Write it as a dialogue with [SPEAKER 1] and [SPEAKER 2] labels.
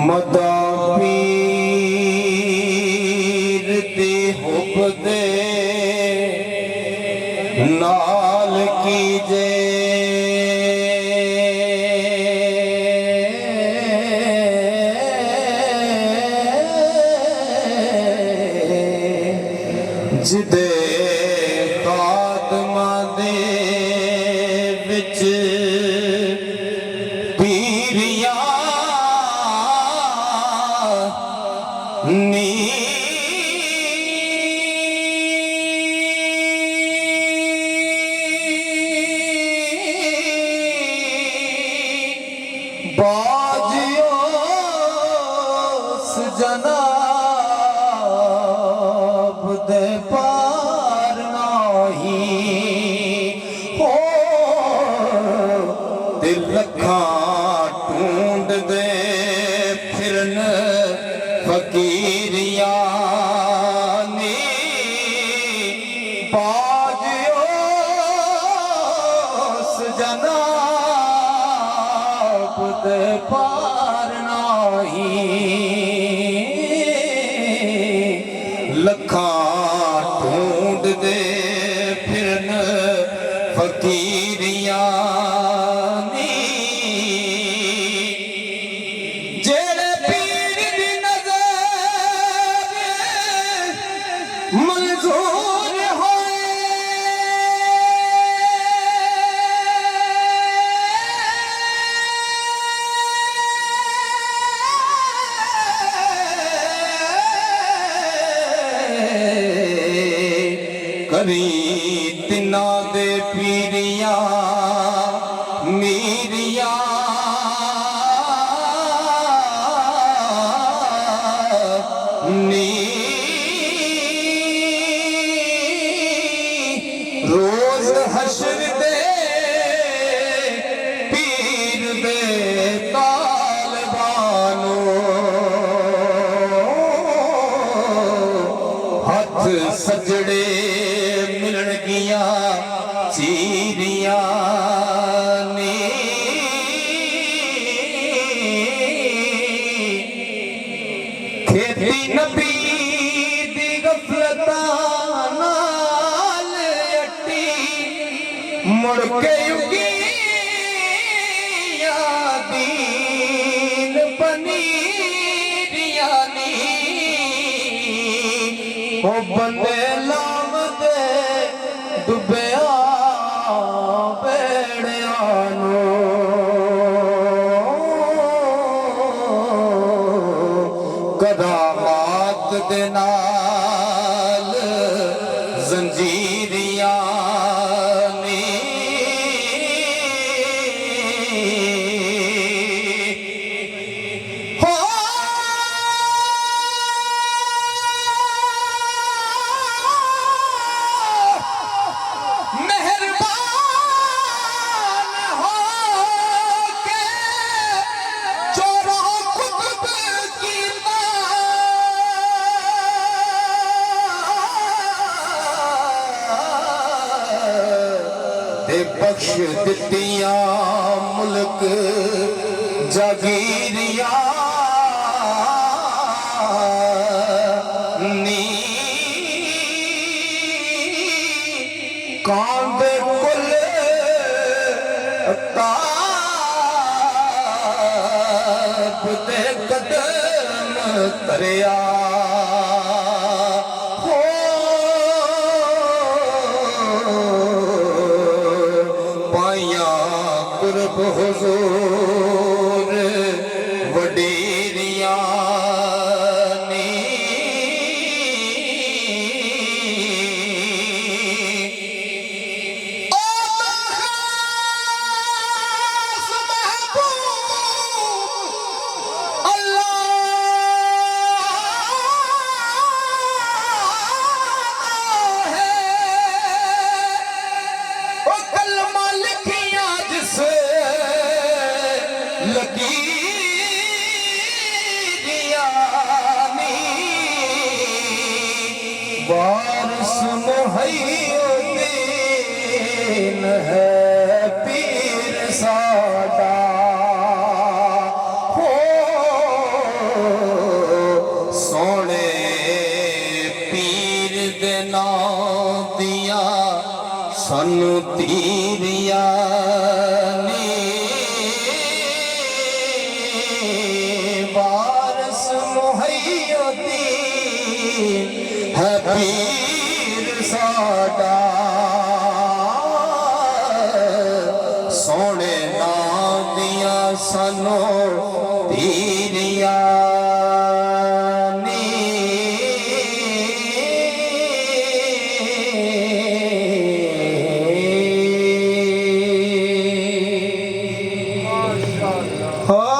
[SPEAKER 1] मदा पीर दी hub दे नाल कीजे जिदे खादमा दे विच पीरिया नी बाजियोस जनाब दे पार नाही हो दिल लखा ढूंढ दे फिरन फकीरिया नी बाजियोस जनाब दे पार नाही लखा ढूंढ दे फिरन फकीरिया नी जेड़े पीर दी नजर मंजूर होए करी तिना दे पीरिया मीरिया नी रोज हश्र दे पीर दे तालिबानो हथ सजड़े मिलन गिया चीरिया नी खेती नबी दी गफलता नाल अट्टी मुड़ के युगिया दीन पनीरिया नी ओ बंदे लाम दे डुबया बेड़ियानो करामात दे नाल जंजीरिया नी हो मेहरबान हो के चोरों कुतुब की दे बख्श दितिया मुल्क जागीरिया नी कांदे कुल ताब दे कदम तरिया हो पाया कुर्ब हुजूर वडेरिया नी वारस मुहैया दीन है पीर साडा हो सोने पीर दे नाम दिया सानू तीरिया नी वारस मुहैया दीन है पीर साडा सोने नाम दिया सानू तीरिया
[SPEAKER 2] हो